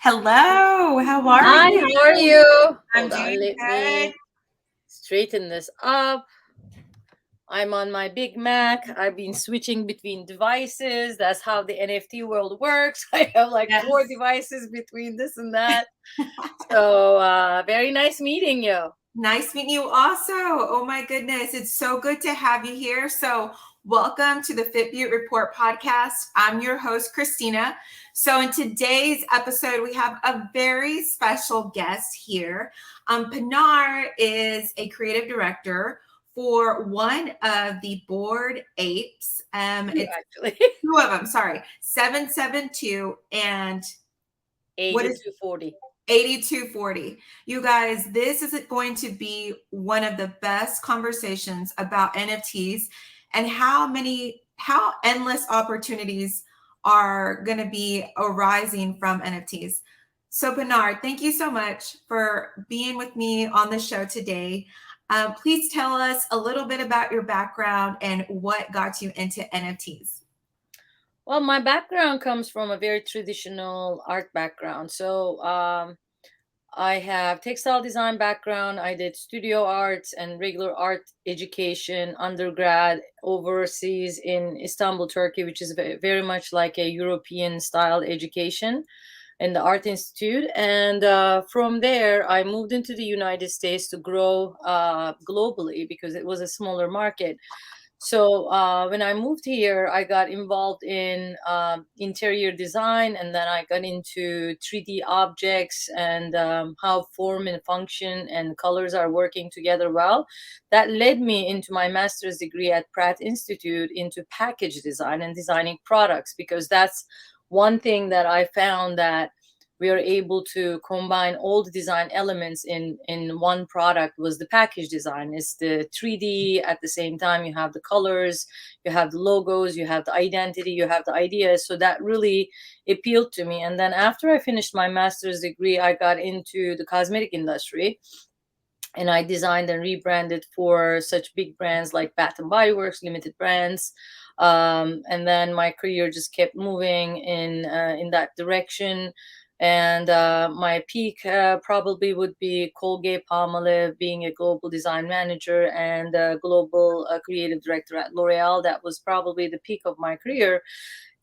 Hello, how are Hi, you? how are you? I'm Hold on, doing let good. me straighten this up. I'm on my Big Mac. I've been switching between devices. That's how the NFT world works. I have like four Yes. devices between this and that. So, very nice meeting you. Nice meeting you also. Oh my goodness. It's so good to have you here. So, welcome to the Fit Beaute Report Podcast. I'm your host, Christina. So, in today's episode, we have a very special guest here. Pinar is a creative director for one of the Bored Apes. You It's actually. two of them, sorry, 772 and what is 8240. 8240. You guys, this is going to be one of the best conversations about NFTs and how endless opportunities are going to be arising from NFTs. So, Bernard, thank you so much for being with me on the show today. Please tell us a little bit about your background and what got you into NFTs. Well, my background comes from a very traditional art background. So, I have textile design background. I did studio arts and regular art education undergrad overseas in Istanbul, Turkey, which is very much like a European style education in the Art Institute. And from there, I moved into the United States to grow globally because it was a smaller market. So when I moved here, I got involved in interior design, and then I got into 3D objects and how form and function and colors are working together well. That led me into my master's degree at Pratt Institute into package design and designing products, because that's one thing that I found, that we are able to combine all the design elements in one product. Was the package design. It's the 3D, at the same time you have the colors, you have the logos, you have the identity, you have the ideas. So that really appealed to me. And then after I finished my master's degree, I got into the cosmetic industry, and I designed and rebranded for such big brands like Bath and Body Works, Limited Brands. And then my career just kept moving in that direction. And my peak probably would be Colgate Palmolive, being a global design manager and a global creative director at L'Oreal. That was probably the peak of my career.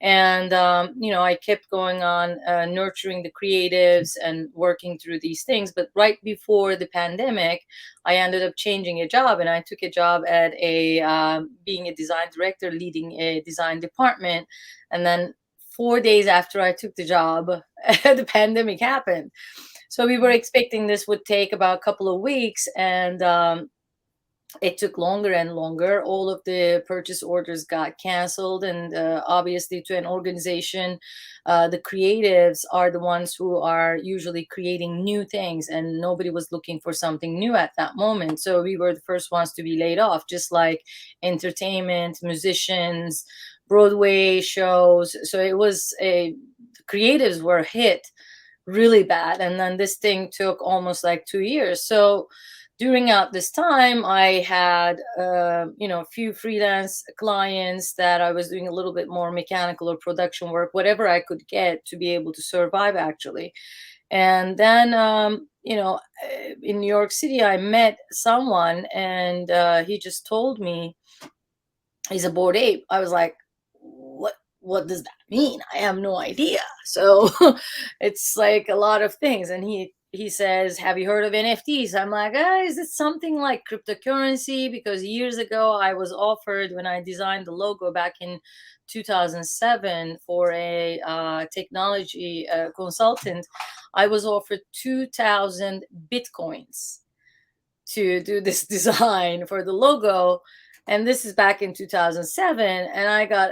And I kept going on nurturing the creatives and working through these things. But right before the pandemic, I ended up changing a job, and I took a job at a being a design director, leading a design department. And then 4 days after I took the job, the pandemic happened. So we were expecting this would take about a couple of weeks, and it took longer and longer. All of the purchase orders got canceled, and obviously, to an organization, the creatives are the ones who are usually creating new things, and nobody was looking for something new at that moment. So we were the first ones to be laid off, just like entertainment, musicians, Broadway shows. So it was a creatives were hit really bad, and then this thing took almost like 2 years. So during out this time, I had a few freelance clients that I was doing a little bit more mechanical or production work, whatever I could get to be able to survive, actually. And then in New York City, I met someone, and he just told me he's a Bored Ape. I was like, what does that mean? I have no idea. So it's like a lot of things. And he says, have you heard of NFTs? I'm like, is it something like cryptocurrency? Because years ago I was offered, when I designed the logo back in 2007 for a technology consultant, I was offered 2,000 Bitcoins to do this design for the logo. And this is back in 2007. And I got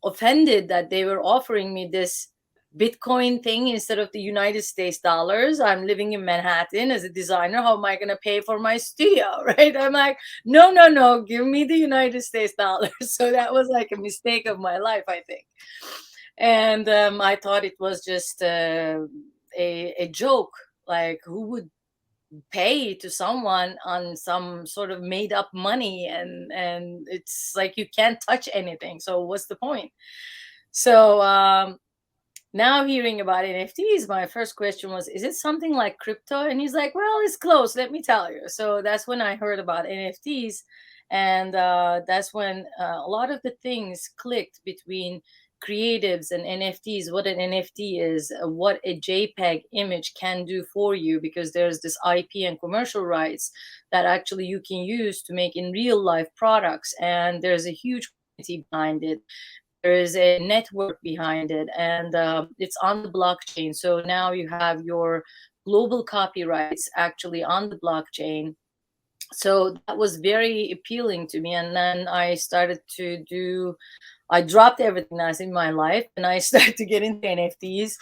offended that they were offering me this Bitcoin thing instead of the United States dollars. I'm living in Manhattan as a designer. How am I going to pay for my studio? Right? I'm like, no, no, no, give me the United States dollars. So that was like a mistake of my life, I think. And I thought it was just a joke. Like, who would pay to someone on some sort of made up money? And it's like you can't touch anything, so what's the point? So Now hearing about NFTs, my first question was, is it something like crypto? And he's like, well, it's close, let me tell you. So that's when I heard about NFTs. And that's when a lot of the things clicked between creatives and NFTs, what an NFT is, what a JPEG image can do for you, because there's this IP and commercial rights that actually you can use to make in real life products. And there's a huge community behind it. There is a network behind it, and it's on the blockchain. So now you have your global copyrights actually on the blockchain. So that was very appealing to me. And then I started to do, I dropped everything that's in my life and I started to get into NFTs.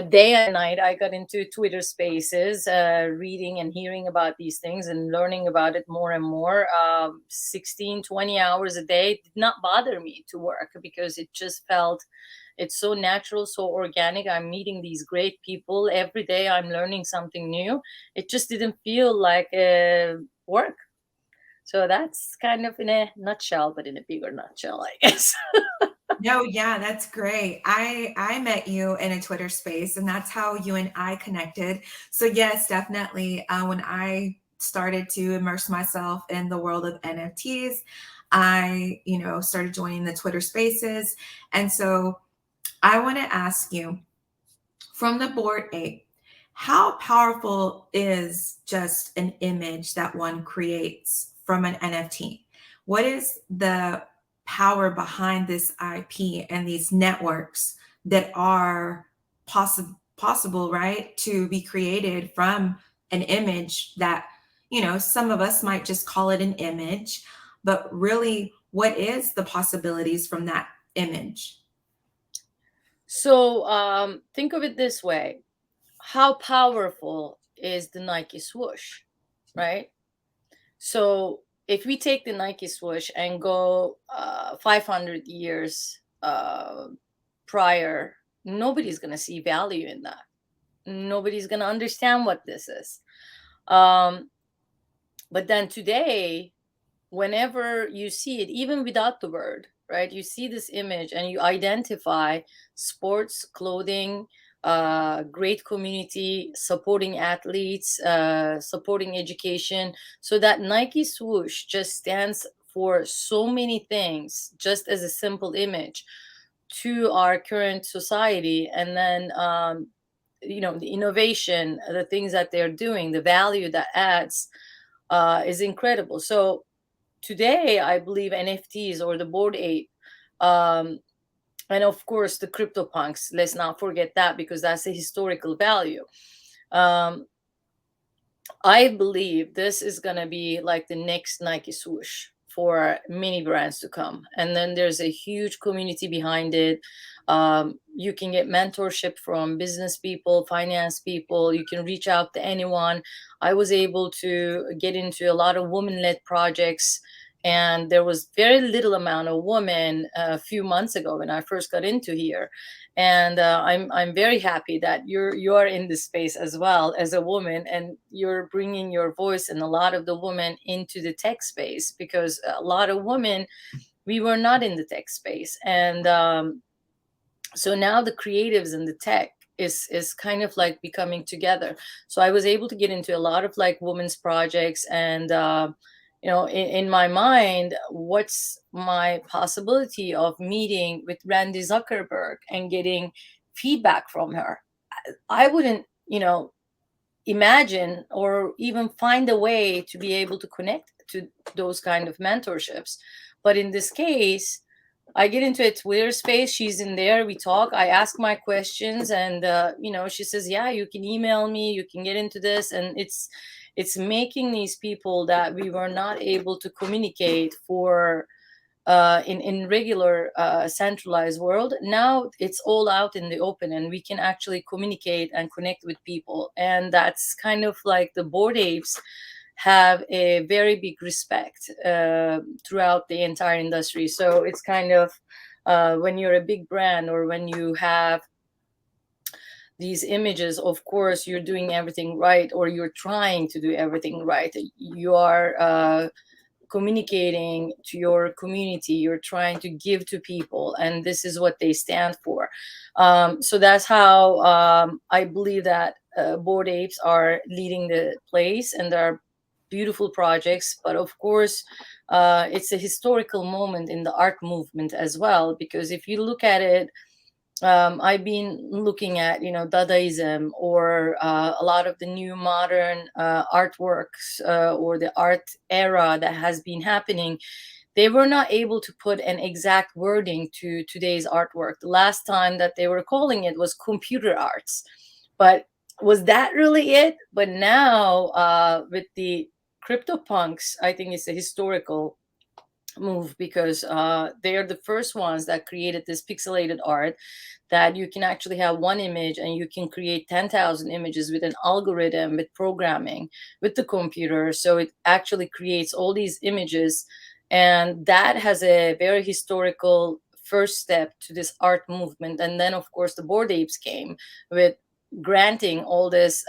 Day and night, I got into Twitter spaces, reading and hearing about these things and learning about it more and more. 16, 20 hours a day did not bother me to work, because it just felt, it's so natural, so organic. I'm meeting these great people every day. I'm learning something new. It just didn't feel like work. So that's kind of in a nutshell, but in a bigger nutshell, I guess. No, yeah, that's great. I met you in a Twitter space, and that's how you and I connected. So yes, definitely. When I started to immerse myself in the world of NFTs, I, started joining the Twitter spaces. And so I want to ask you, from the Bored Ape, how powerful is just an image that one creates from an NFT? What is the power behind this IP and these networks that are possible, right, to be created from an image that, some of us might just call it an image, but really, what is the possibilities from that image? So think of it this way: how powerful is the Nike swoosh, right? So if we take the Nike swoosh and go 500 years prior, nobody's going to see value in that. Nobody's going to understand what this is. Um, but then today, whenever you see it, even without the word, right, you see this image and you identify sports, clothing, great community, supporting athletes, supporting education. So that Nike swoosh just stands for so many things, just as a simple image to our current society. And then the innovation, the things that they're doing, the value that adds is incredible. So today, I believe NFTs or the Bored Ape, um, and of course the CryptoPunks. Let's not forget that, because that's a historical value. Um, I believe this is gonna be like the next Nike swoosh for many brands to come. And then there's a huge community behind it. You can get mentorship from business people, finance people. You can reach out to anyone. I was able to get into a lot of women-led projects, and there was very little amount of women a few months ago when I first got into here. And I'm very happy that you are in this space as well as a woman, and you're bringing your voice and a lot of the women into the tech space, because a lot of women, we were not in the tech space. And so now the creatives and the tech is kind of like becoming together. So I was able to get into a lot of like women's projects. And in my mind, what's my possibility of meeting with Randy Zuckerberg and getting feedback from her? I wouldn't imagine or even find a way to be able to connect to those kind of mentorships. But in this case, I get into a Twitter space. She's in there. We talk. I ask my questions, and she says, "Yeah, you can email me. You can get into this." And it's making these people that we were not able to communicate for in regular centralized world. Now it's all out in the open, and we can actually communicate and connect with people. And that's kind of like the Bored Apes have a very big respect throughout the entire industry. So it's kind of when you're a big brand, or when you have these images, of course you're doing everything right, or you're trying to do everything right. You are communicating to your community, you're trying to give to people, and this is what they stand for. So that's how I believe that Bored Apes are leading the place, and there are beautiful projects. But of course, it's a historical moment in the art movement as well, because if you look at it, I've been looking at, Dadaism, or a lot of the new modern artworks, or the art era that has been happening. They were not able to put an exact wording to today's artwork. The last time that they were calling it was computer arts. But was that really it? But now, with the CryptoPunks, I think it's a historical move, because they are the first ones that created this pixelated art that you can actually have one image and you can create 10,000 images with an algorithm, with programming, with the computer. So it actually creates all these images. And that has a very historical first step to this art movement. And then, of course, the Bored Apes came with granting all this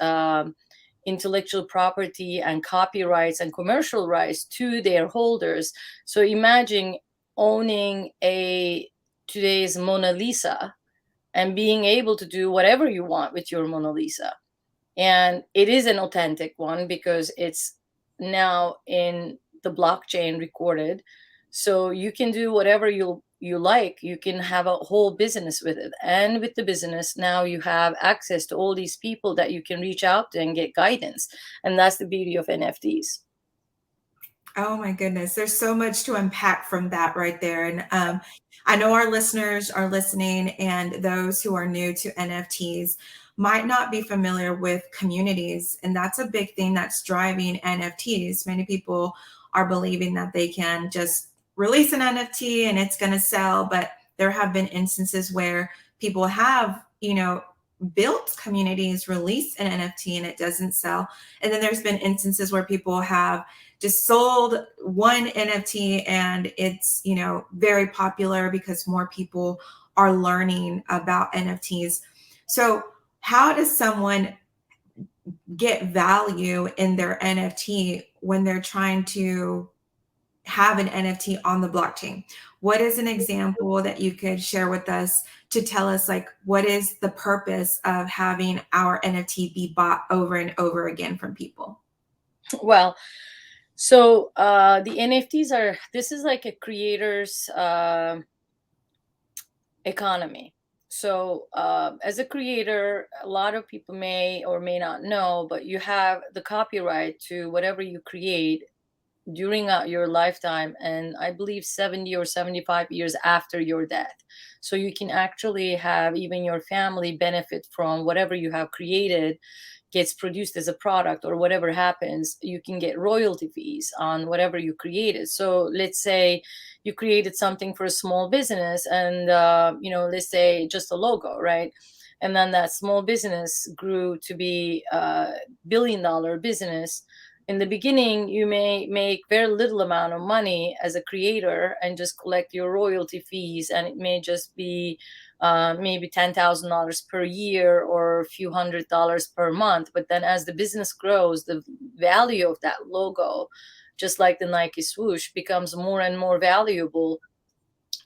intellectual property and copyrights and commercial rights to their holders. So imagine owning a today's Mona Lisa and being able to do whatever you want with your Mona Lisa. And it is an authentic one because it's now in the blockchain recorded. So you can do whatever you like. You can have a whole business with it. And with the business, now you have access to all these people that you can reach out to and get guidance. And that's the beauty of NFTs. Oh my goodness, there's so much to unpack from that right there. And I know our listeners are listening, and those who are new to NFTs might not be familiar with communities. And that's a big thing that's driving NFTs. Many people are believing that they can just release an NFT and it's going to sell. But there have been instances where people have, built communities, released an NFT, and it doesn't sell. And then there's been instances where people have just sold one NFT and it's, very popular because more people are learning about NFTs. So how does someone get value in their NFT when they're trying to have an NFT on the blockchain? What is an example that you could share with us to tell us, like, what is the purpose of having our NFT be bought over and over again from people? Well, so the NFTs this is like a creator's economy. So as a creator, a lot of people may or may not know, but you have the copyright to whatever you create during your lifetime, and I believe 70 or 75 years after your death. So you can actually have even your family benefit from whatever you have created gets produced as a product, or whatever happens, you can get royalty fees on whatever you created. So let's say you created something for a small business, and let's say just a logo, right? And then that small business grew to be a $1 billion business. In the beginning, you may make very little amount of money as a creator and just collect your royalty fees, and it may just be maybe $10,000 per year or a few $100s per month. But then as the business grows, the value of that logo, just like the Nike swoosh, becomes more and more valuable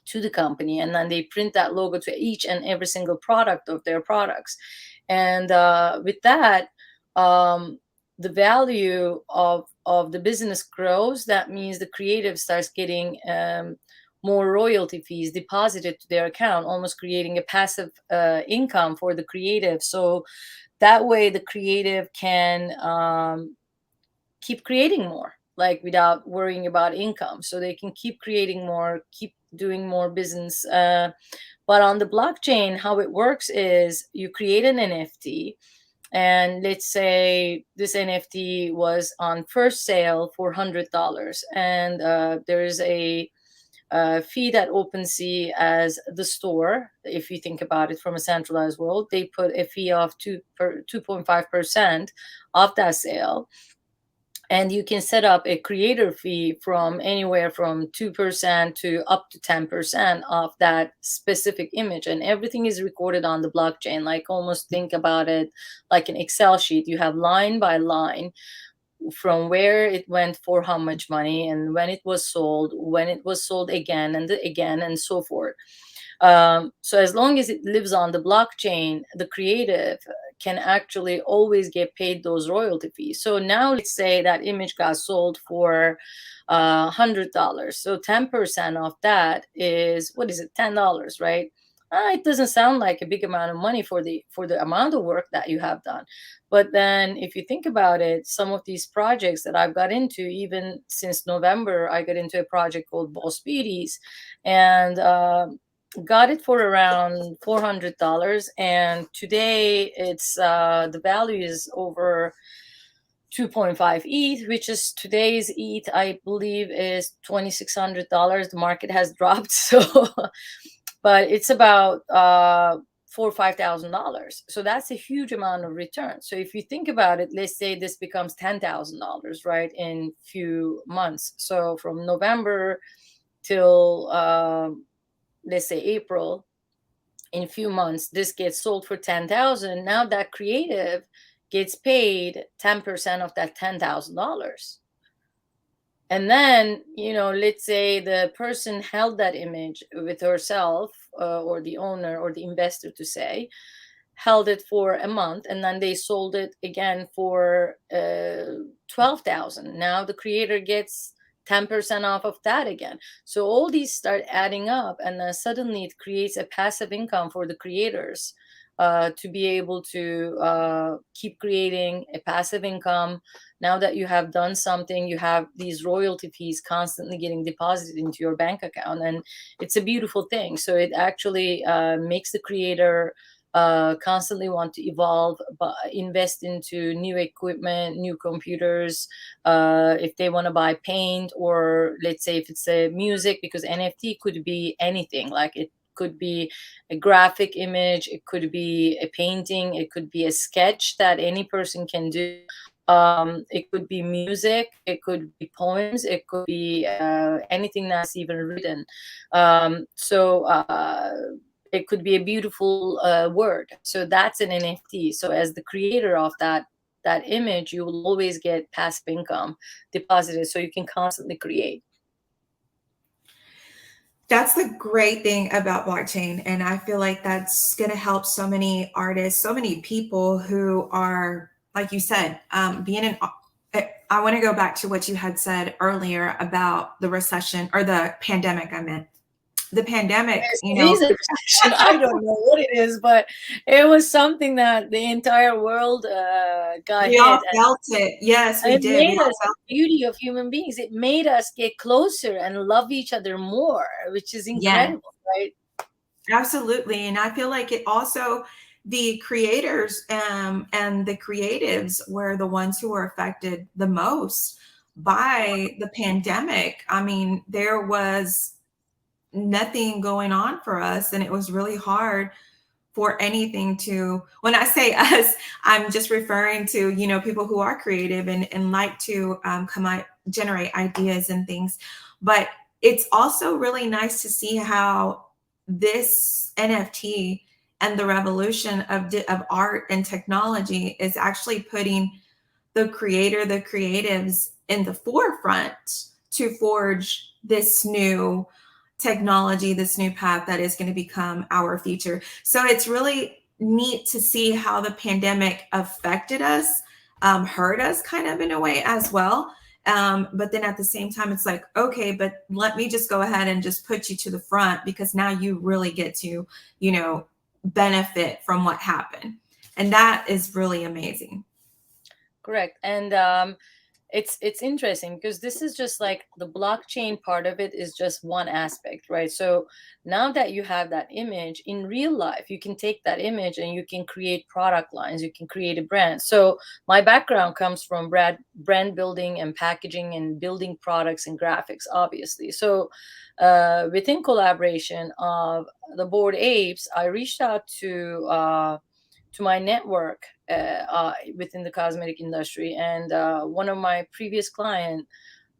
to the company. And then they print that logo to each and every single product of their products. And with that, the value of the business grows. That means the creative starts getting more royalty fees deposited to their account, almost creating a passive income for the creative. So that way the creative can keep creating more, like without worrying about income. So they can keep creating more, keep doing more business. But on the blockchain, how it works is you create an NFT, and let's say this NFT was on first sale for $100, and there is a fee that OpenSea, as the store, if you think about it from a centralized world, they put a fee of 2.5% of that sale. And you can set up a creator fee from anywhere from 2% to up to 10% of that specific image. And everything is recorded on the blockchain. Like, almost think about it like an Excel sheet. You have line by line from where it went for how much money, and when it was sold again and again, and so forth. So as long as it lives on the blockchain, the creative can actually always get paid those royalty fees. So now let's say that image got sold for $100. So 10% of that is, what is it, $10, right? It doesn't sound like a big amount of money for the amount of work that you have done. But then if you think about it, some of these projects that I've got into, even since November, I got into a project called Boss Beauties, and got it for around $400, and today it's the value is over 2.5 ETH, which is today's ETH, I believe, is $2,600. The market has dropped, so but it's about four or $5,000. So that's a huge amount of return. So if you think about it, let's say this becomes $10,000, right, in few months. So from November till let's say April, in a few months, this gets sold for 10,000. Now that creative gets paid 10% of that $10,000. And then, let's say the person held that image with herself, or the owner or the investor to say, held it for a month, and then they sold it again for 12,000. Now the creator gets 10% off of that again. So all these start adding up, and then suddenly it creates a passive income for the creators, to be able to keep creating a passive income. Now that you have done something, you have these royalty fees constantly getting deposited into your bank account, and it's a beautiful thing. So it actually makes the creator constantly want to evolve, but invest into new equipment, new computers, if they want to buy paint, or let's say if it's a music, because NFT could be anything. Like, it could be a graphic image, it could be a painting, it could be a sketch that any person can do. It could be music, it could be poems, it could be anything that's even written. So it could be a beautiful word. So that's an NFT. So as the creator of that image, you will always get passive income deposited, so you can constantly create. That's the great thing about blockchain. And I feel like that's going to help so many artists, so many people who are, like you said, being an. I want to go back to what you had said earlier about the recession, or the pandemic, I meant. The pandemic, I don't know what it is, but it was something that the entire world got we hit. all felt it. Yes, we It did. made us the beauty of human beings. It made us get closer and love each other more, which is incredible, right? Absolutely. And I feel like it also, the creators and the creatives were the ones who were affected the most by the pandemic. I mean, there was nothing going on for us, and it was really hard for anything to, when I say us, I'm just referring to, people who are creative and like to come out, generate ideas and things. But it's also really nice to see how this NFT and the revolution of art and technology is actually putting the creator, the creatives in the forefront to forge this new technology, this new path that is going to become our future. So it's really neat to see how the pandemic affected us, hurt us kind of in a way as well. But then at the same time, it's like, okay, but let me just go ahead and just put you to the front, because now you really get to, benefit from what happened. And that is really amazing. Correct. And it's interesting, because this is just like the blockchain part of it is just one aspect, right? So now that you have that image in real life, you can take that image and you can create product lines, you can create a brand. So my background comes from brand building and packaging and building products and graphics, obviously. So within collaboration of the Bored Apes, I reached out to my network within the cosmetic industry, and one of my previous client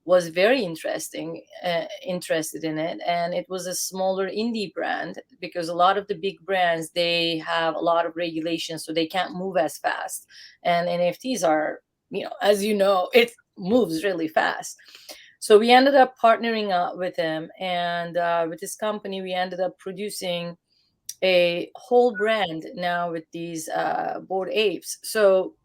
was very interested in it, and it was a smaller indie brand, because a lot of the big brands, they have a lot of regulations, so they can't move as fast, and NFTs are as you know, it moves really fast. So we ended up partnering up with him, and with this company, we ended up producing a whole brand now with these Bored Apes. So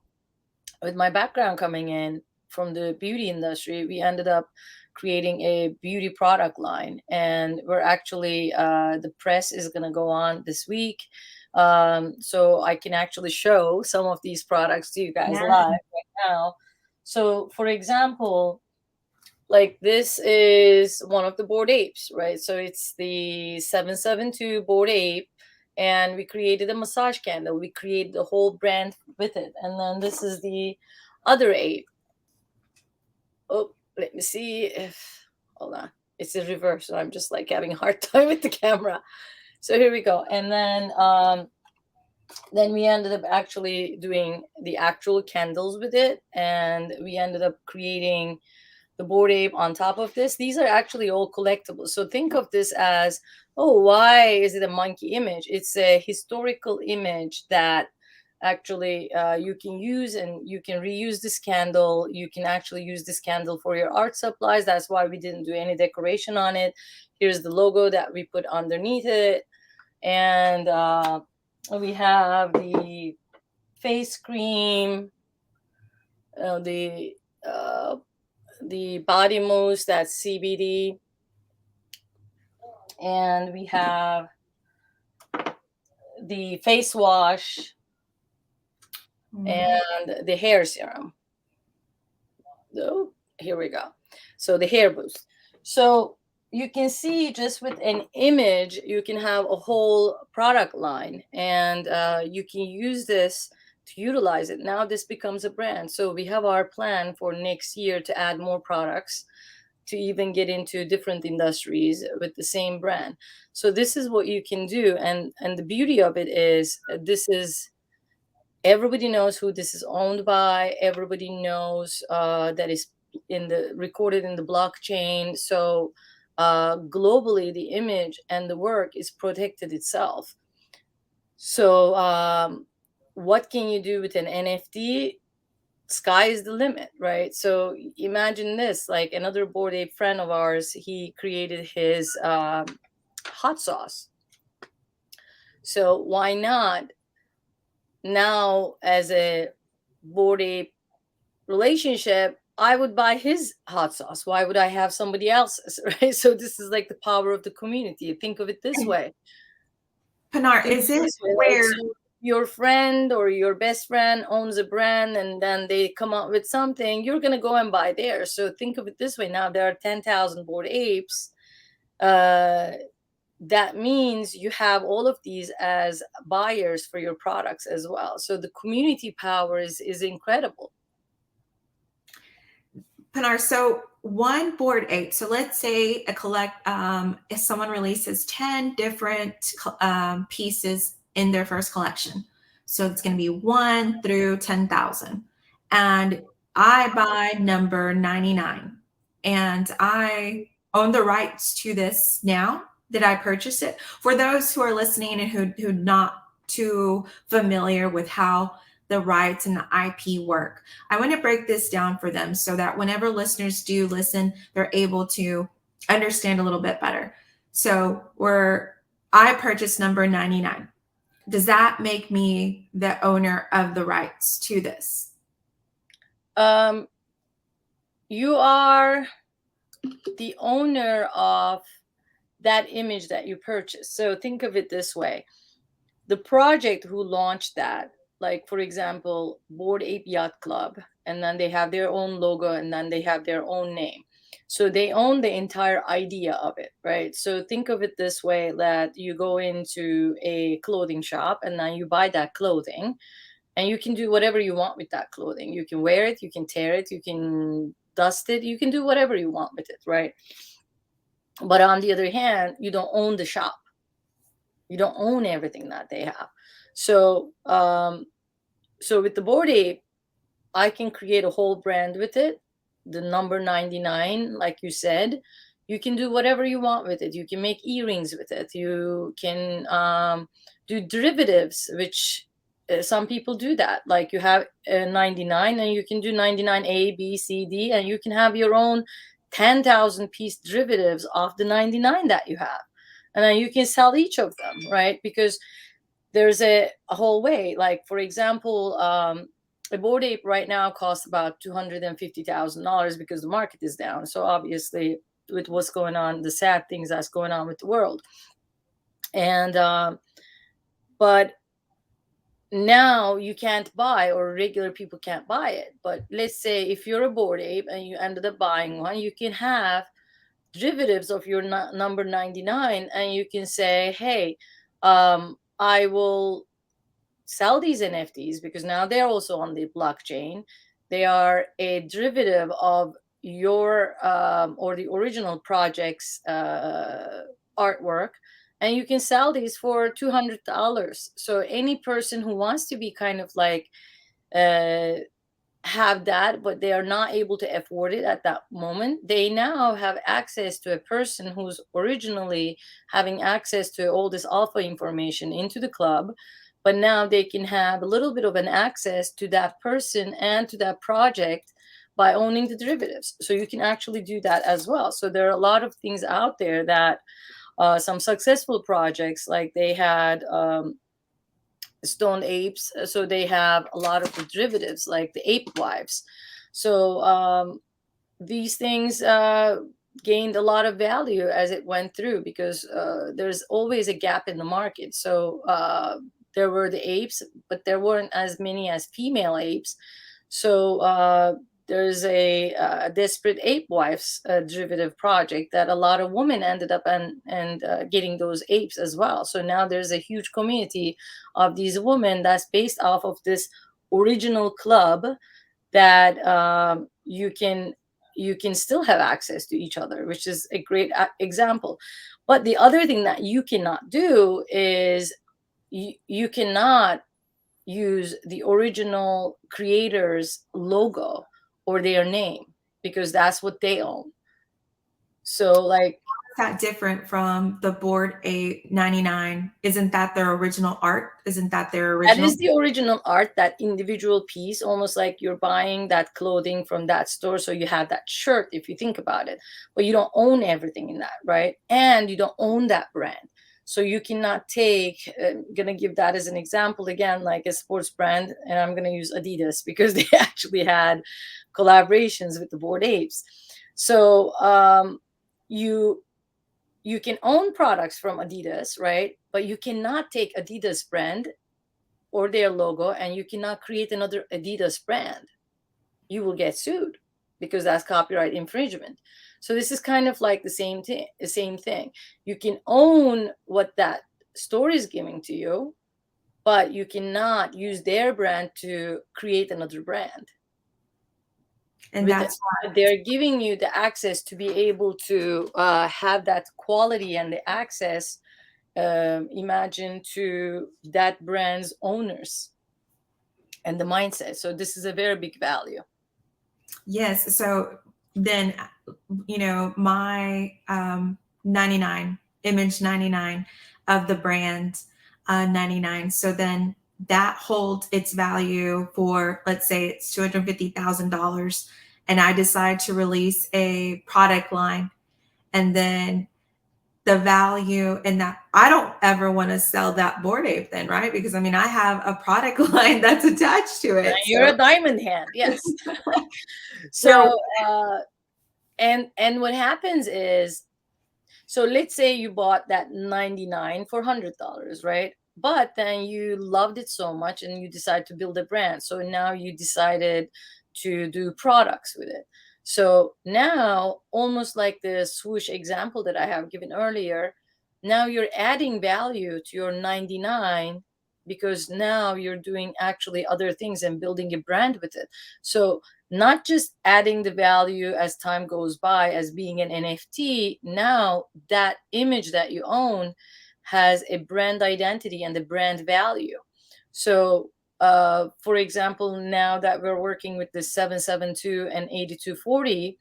with my background coming in from the beauty industry, we ended up creating a beauty product line, and we're actually the press is going to go on this week, so I can actually show some of these products to you guys Yeah. live right now. So, for example, like this is one of the Bored Apes, right? So it's the 772 Bored Ape, and we created a massage candle. We created the whole brand with it. And then this is the other ape. Oh, let me see if, hold on. It's in reverse, so I'm just like having a hard time with the camera. So here we go. And then we ended up actually doing the actual candles with it, and we ended up creating the Bored Ape on top of this. These are actually all collectibles. So think of this as, oh, why is it a monkey image? It's a historical image that actually you can use, and you can reuse this candle. You can actually use this candle for your art supplies. That's why we didn't do any decoration on it. Here's the logo that we put underneath it. And we have the face cream, the body mousse, that's CBD, and we have the face wash and the hair serum. So here we go. So the hair boost. So you can see just with an image, you can have a whole product line, and you can use this to utilize it. Now this becomes a brand. So we have our plan for next year to add more products, to even get into different industries with the same brand. So this is what you can do. And the beauty of it is, this is, everybody knows who this is owned by. Everybody knows that is in the recorded in the blockchain. So globally, the image and the work is protected itself. So what can you do with an NFT? Sky is the limit, right? So imagine this, like another Bored Ape friend of ours, he created his hot sauce. So why not now, as a Bored Ape relationship, I would buy his hot sauce. Why would I have somebody else's? Right? So this is like the power of the community. Think of it this way. Pinar, is it Right? where So your friend or your best friend owns a brand, and then they come out with something, you're going to go and buy theirs. So think of it this way. Now there are 10,000 Bored Apes. That means you have all of these as buyers for your products as well. So the community power is incredible. Pinar? So one Bored Ape. So let's say if someone releases 10 different pieces in their first collection. So it's going to be 1 through 10,000. And I buy number 99. And I own the rights to this now that I purchased it. For those who are listening and who not too familiar with how the rights and the IP work, I want to break this down for them so that whenever listeners do listen, they're able to understand a little bit better. So I purchased number 99. Does that make me the owner of the rights to this? You are the owner of that image that you purchased. So think of it this way. The project who launched that, like for example, Bored Ape Yacht Club, and then they have their own logo, and then they have their own name. So they own the entire idea of it, right? So think of it this way, that you go into a clothing shop and then you buy that clothing, and you can do whatever you want with that clothing. You can wear it, you can tear it, you can dust it, you can do whatever you want with it, right? But on the other hand, you don't own the shop. You don't own everything that they have. So so with the Bored Ape, I can create a whole brand with it. The number 99, like you said, you can do whatever you want with it. You can make earrings with it. You can do derivatives, which some people do that. Like you have 99 and you can do 99A, B, C, D, and you can have your own 10,000 piece derivatives of the 99 that you have. And then you can sell each of them, right? Because there's a whole way. Like, for example, a Bored Ape right now costs about $250,000 because the market is down. So obviously, with what's going on, the sad things that's going on with the world. And but now you can't buy, or regular people can't buy it. But let's say if you're a Bored Ape and you ended up buying one, you can have derivatives of your number 99, and you can say, hey, I will sell these NFTs because now they're also on the blockchain. They are a derivative of your or the original project's artwork, and you can sell these for $200. So any person who wants to be kind of like uh, have that, but they are not able to afford it at that moment, they now have access to a person who's originally having access to all this alpha information into the club, but now they can have a little bit of an access to that person and to that project by owning the derivatives. So you can actually do that as well. So there are a lot of things out there that some successful projects, like they had stoned apes, so they have a lot of the derivatives like the ape wives. So these things gained a lot of value as it went through, because there's always a gap in the market. So there were the apes, but there weren't as many as female apes. So there's a desperate ape wives derivative project that a lot of women ended up and getting those apes as well. So now there's a huge community of these women that's based off of this original club that you can still have access to each other, which is a great example. But the other thing that you cannot do is you cannot use the original creator's logo or their name, because that's what they own. So like, That different from the Bored Ape 99? Isn't that their original art? Isn't that their that original? is the original art, that individual piece, almost like you're buying that clothing from that store. So you have that shirt, if you think about it, but you don't own everything in that, right? And you don't own that brand. So you cannot take, I'm going to give that as an example again, like a sports brand, and I'm going to use Adidas because they actually had collaborations with the Bored Apes. So you can own products from Adidas, right? But you cannot take Adidas brand or their logo and you cannot create another Adidas brand. You will get sued because that's copyright infringement. So this is kind of like the same thing. You can own what that store is giving to you, but you cannot use their brand to create another brand. And that's why They're giving you the access to be able to have that quality and the access, imagine, to that brand's owners and the mindset. So this is a very big value. yes. So then, my 99 image 99 of the brand 99. So then that holds its value for, let's say it's $250,000, and I decide to release a product line, and then the value in that, I don't ever want to sell that Bored Ape then, right? Because I mean, I have a product line that's attached to it. You're a diamond hand, yes. So and what happens is, so let's say you bought that 99 for $100, right? But then you loved it so much and you decide to build a brand. So now you decided to do products with it. So now, almost like the swoosh example that I have given earlier, now you're adding value to your 99 because now you're doing actually other things and building a brand with it. So not just adding the value as time goes by as being an NFT, now that image that you own has a brand identity and a brand value. So for example, now that we're working with the 772 and 8240,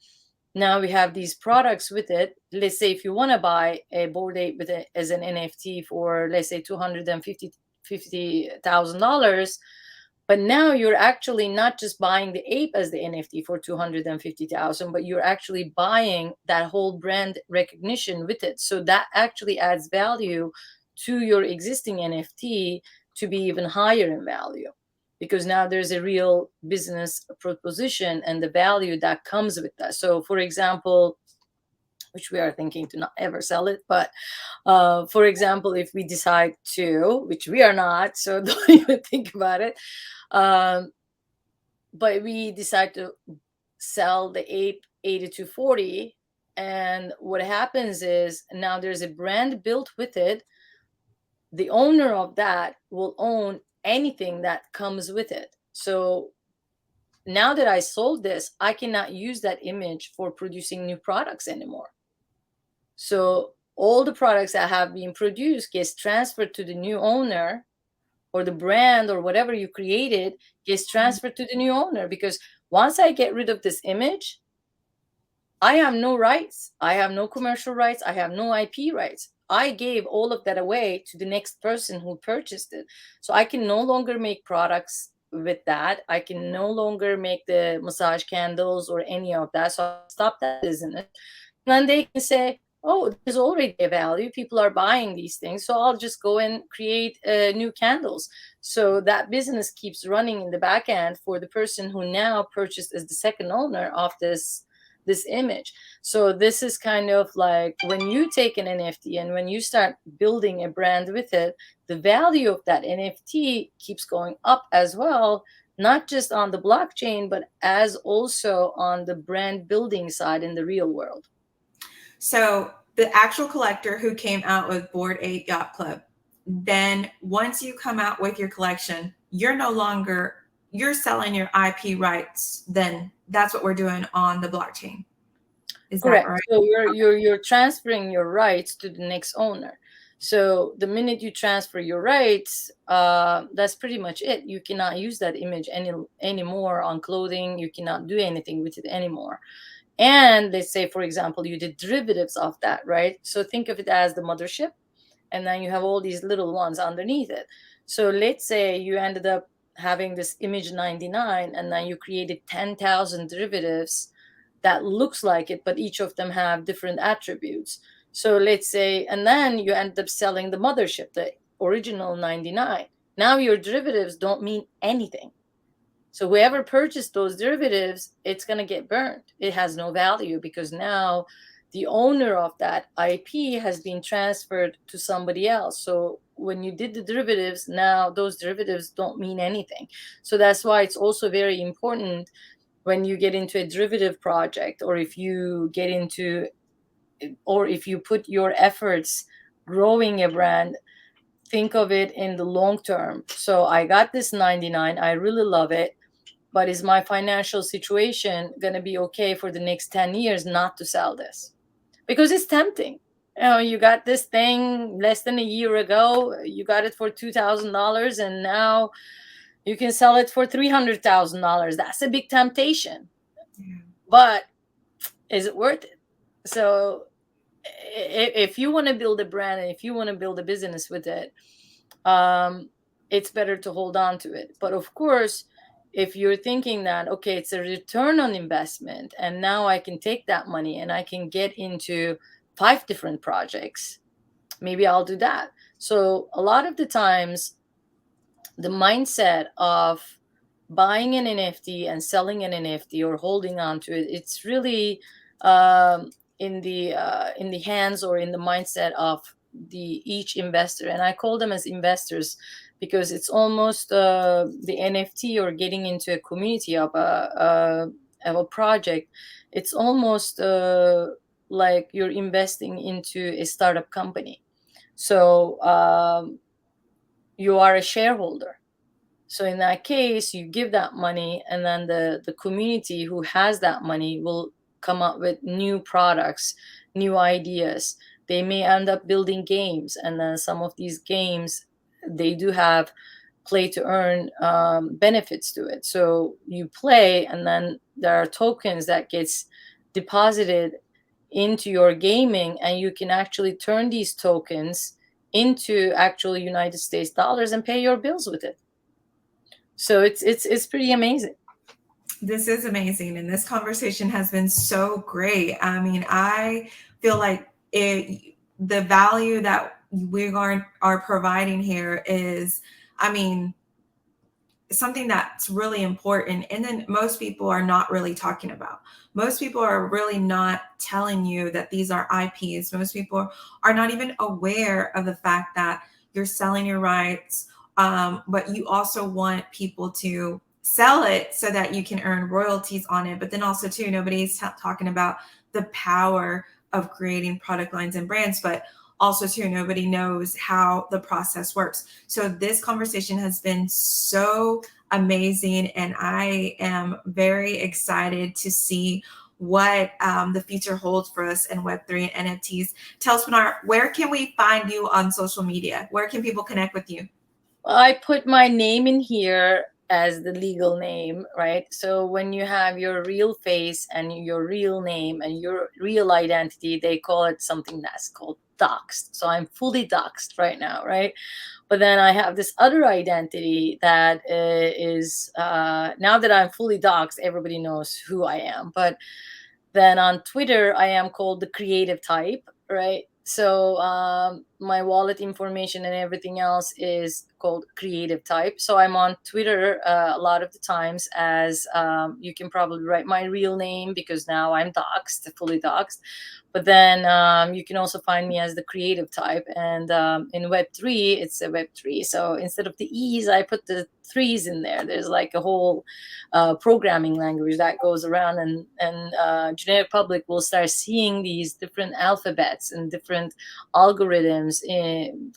now we have these products with it. Let's say if you want to buy a Bored Ape with it as an NFT for, let's say, $250,000. But now you're actually not just buying the ape as the NFT for 250,000, but you're actually buying that whole brand recognition with it. So that actually adds value to your existing NFT to be even higher in value, because now there's a real business proposition and the value that comes with that. So for example, which we are thinking to not ever sell it, but for example, if we decide to, which we are not, so don't even think about it, um, but we decide to sell the ape 8240, and what happens is now there's a brand built with it. The owner of that will own anything that comes with it. So now that I sold this, I cannot use that image for producing new products anymore. So all the products that have been produced gets transferred to the new owner, or the brand or whatever you created gets transferred to the new owner. Because once I get rid of this image, I have no rights. I have no commercial rights. I have no IP rights. I gave all of that away to the next person who purchased it. So I can no longer make products with that. I can no longer make the massage candles or any of that. So I stop that business. And then they can say, oh, there's already a value. People are buying these things. So I'll just go and create new candles. So that business keeps running in the back end for the person who now purchased as the second owner of this image. So this is kind of like when you take an NFT and when you start building a brand with it, the value of that NFT keeps going up as well, not just on the blockchain, but as also on the brand building side in the real world. So the actual collector who came out with Bored Ape Yacht Club, then once you come out with your collection, you're no longer, you're selling your IP rights. Then that's what we're doing on the blockchain. Is Correct. that right? So you're transferring your rights to the next owner. So the minute you transfer your rights, that's pretty much it. You cannot use that image anymore on clothing. You cannot do anything with it anymore. And let's say, for example, you did derivatives of that, right? So think of it as the mothership, and then you have all these little ones underneath it. So let's say you ended up having this image 99, and then you created 10,000 derivatives that looks like it, but each of them have different attributes. So let's say, and then you end up selling the mothership, the original 99. Now your derivatives don't mean anything. So whoever purchased those derivatives, it's going to get burned. It has no value because now the owner of that IP has been transferred to somebody else. So when you did the derivatives, now those derivatives don't mean anything. So that's why it's also very important when you get into a derivative project, or if you get into, or if you put your efforts growing a brand, think of it in the long term. So I got this 99, I really love it, but is my financial situation going to be okay for the next 10 years not to sell this? Because it's tempting. You know, you got this thing less than a year ago, you got it for $2,000, and now you can sell it for $300,000. That's a big temptation. Yeah. But is it worth it? So if you want to build a brand and if you want to build a business with it, it's better to hold on to it. But of course, if you're thinking that, okay, it's a return on investment, and now I can take that money and I can get into 5 different projects, maybe I'll do that. So a lot of the times, the mindset of buying an NFT and selling an NFT or holding on to it, it's really in the hands or in the mindset of the each investor. And I call them as investors because it's almost the NFT or getting into a community of a project. It's almost like you're investing into a startup company. So you are a shareholder. So in that case, you give that money, and then the community who has that money will come up with new products, new ideas. They may end up building games, and then some of these games, they do have play to earn benefits to it. So you play, and then there are tokens that gets deposited into your gaming, and you can actually turn these tokens into actual United States dollars and pay your bills with it. So it's pretty amazing. This is amazing. And this conversation has been so great. I mean, I feel like the value that we are providing here is, I mean, something that's really important. And then most people are not really talking about. Most people are really not telling you that these are IPs. Most people are not even aware of the fact that you're selling your rights, but you also want people to sell it so that you can earn royalties on it. But then also too, nobody's talking about the power of creating product lines and brands, but also too, nobody knows how the process works. So this conversation has been so amazing, and I am very excited to see what the future holds for us in Web3 and NFTs. Tell us, Pinar, where can we find you on social media? Where can people connect with you? I put my name in here as the legal name, right? So when you have your real face and your real name and your real identity, they call it something that's called doxed. So I'm fully doxed right now, right? But then I have this other identity that is now that I'm fully doxed, everybody knows who I am. But then on Twitter, I am called the creative type, right? So my wallet information and everything else is called creative type. So I'm on Twitter a lot of the times as you can probably write my real name because now I'm doxed, fully doxed. But then you can also find me as the creative type. And in Web3, it's a Web3. So instead of the E's, I put the threes in there. There's like a whole programming language that goes around, and generic public will start seeing these different alphabets and different algorithms in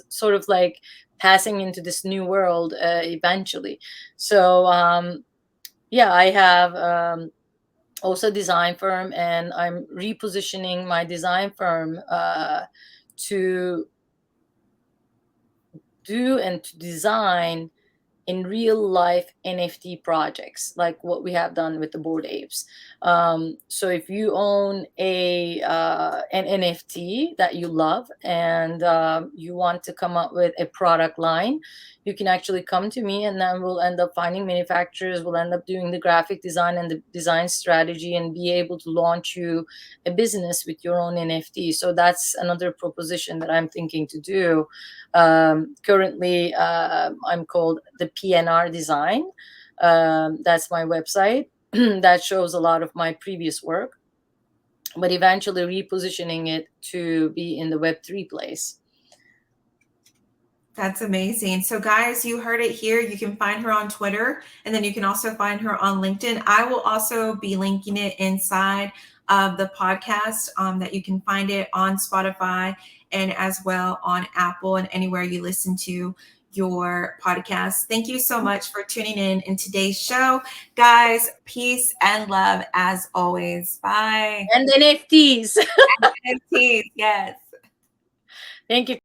sort of like passing into this new world eventually. So yeah, I have also design firm, and I'm repositioning my design firm to do and to design in real life NFT projects, like what we have done with the Bored Apes. So if you own an NFT that you love and you want to come up with a product line, you can actually come to me, and then we'll end up finding manufacturers, we'll end up doing the graphic design and the design strategy, and be able to launch you a business with your own NFT. So that's another proposition that I'm thinking to do. Currently, I'm called the PNR Design. That's my website that shows a lot of my previous work, but eventually repositioning it to be in the Web3 place. That's amazing. So guys, you heard it here. You can find her on Twitter, and then you can also find her on LinkedIn. I will also be linking it inside of the podcast, that you can find it on Spotify and as well on Apple and anywhere you listen to your podcast. Thank you so much for tuning in today's show. Guys, peace and love as always. Bye. And NFTs. NFTs, yes. Thank you.